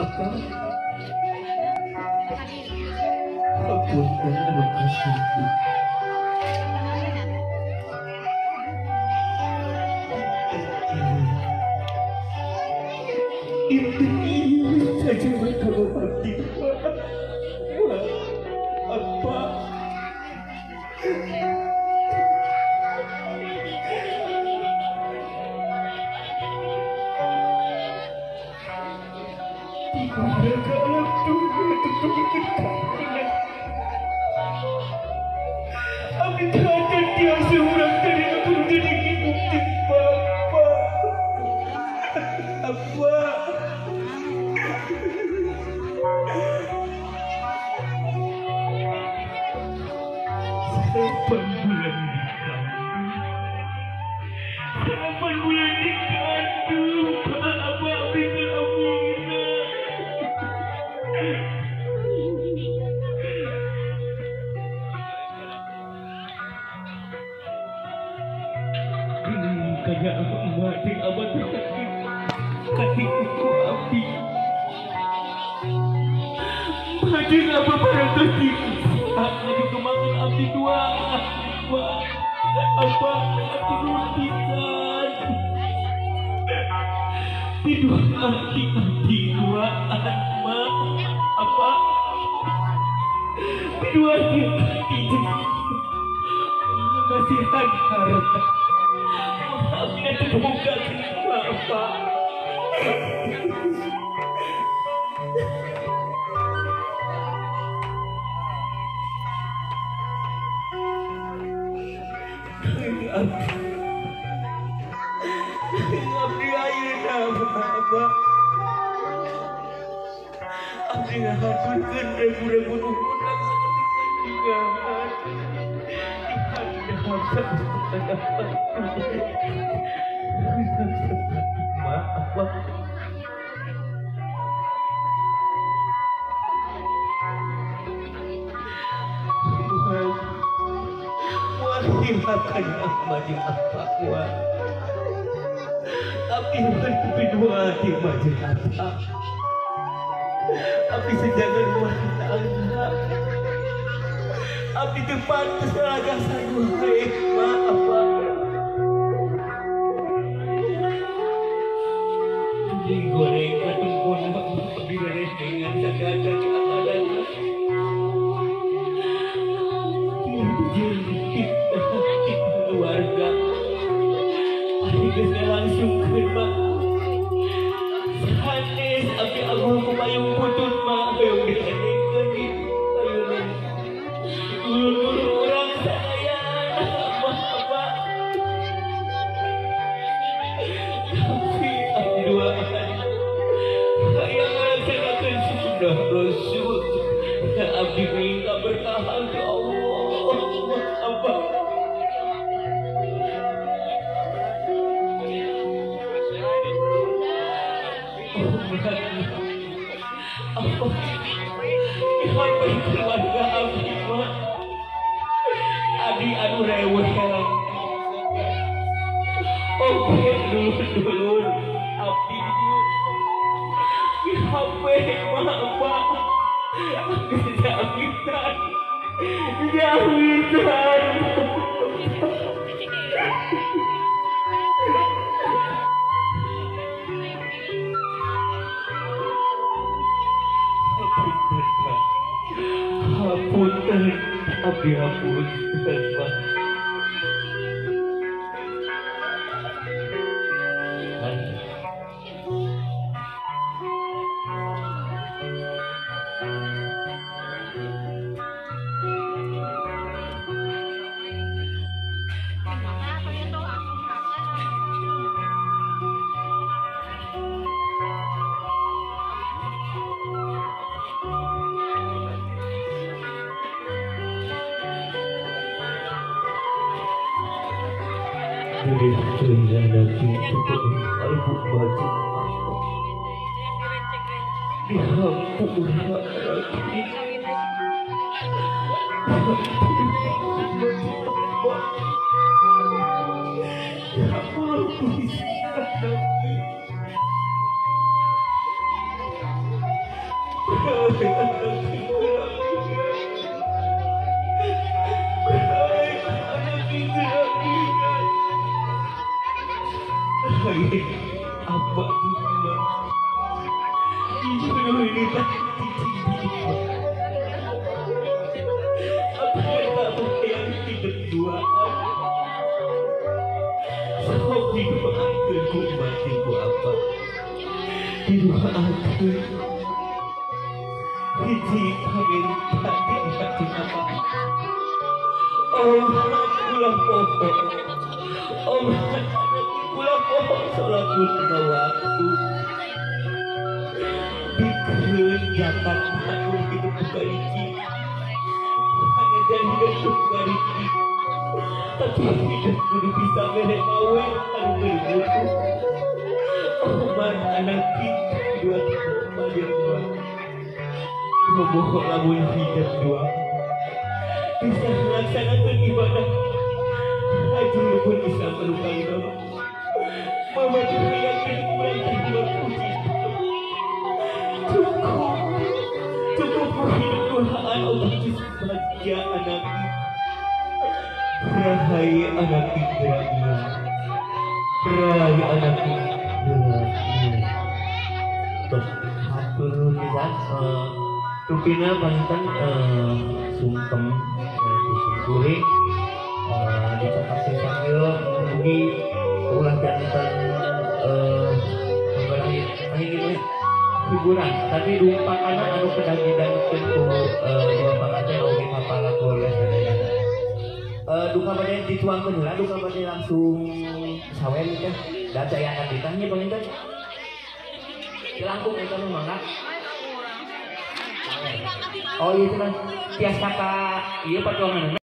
apa? Apunten anu kasih. Itu saja mereka berbakti. Apa? Mereka alam dunia tentu Abi terhadap dia seorang dari aku jadi hidup di Bapa. Apa? Serapan bulan dikandung Pak Abah Abidul Aminah. Kaya aku mati abad kaki itu api. Mati apa barang tadi? Aku dikemakan api dua. Apa hati nuntisan? Tidur hati dua apa? Tidur hati masih harap. Aku terbuka kenapa? Abdi ayeuna apa? Abdi ngahaturkeun regu-regu nuhun seperti kandigan. Maaf, wahai majeng apa kuat, tapi kedua di majeng apa, tapi sejalan wanita anak. Abdi depan kesalahan saya, maaf Pak. Digoreng ketumpun diberes dengan jaga-jaga keamanan. Jadi keluarga, akhirnya langsung ke Pak. Sanes abdi agung kumayung putut Pak, yang dikeningkan itu. Orang saya apa tapi dua yang melaksanakan sunnah Rasul. Abdi minta bertahan ke Allah. Apa? Apa? Apa keluarga Abdi Pak? Adi anu rewel. Oke dulu Abdi di HP Pak. Jawitan. Hapunten, abdi hapunten Pak. Apa juga jodoh ini tak apa yang tidak duaan sok didoakan ku mati ku apa didoakan hiji kawin hati hati apa kula poho kula poho sholat lima waktu dikeun jakat anu hidup buka iki hanya jadi hidup gariki tapi hidup kudu bisa mere mawe anu bermutu man anak kita dua kemarin dua memohon lamun hidup dua bisa melaksanakan ibadah haji pun bisa melukai nama mama juga yakin kurang kedua puji cukup hidup Tuhan Allah bahagia anak rahai anak Ibrahim rahai anak Ibrahim terus hatur kita rupina panten sungkem disungkuri dicakapin sambil menghubungi ulah jantan ini hiburan tapi rumpakan anu kedagidan tentu dua pangatnya oke kepala keluarga sadayana duka pada dituangkan lah duka pada langsung sawen kan dan saya akan ditanya penginten dilangkung itu memang oh iya teman tias kata iya perjuangan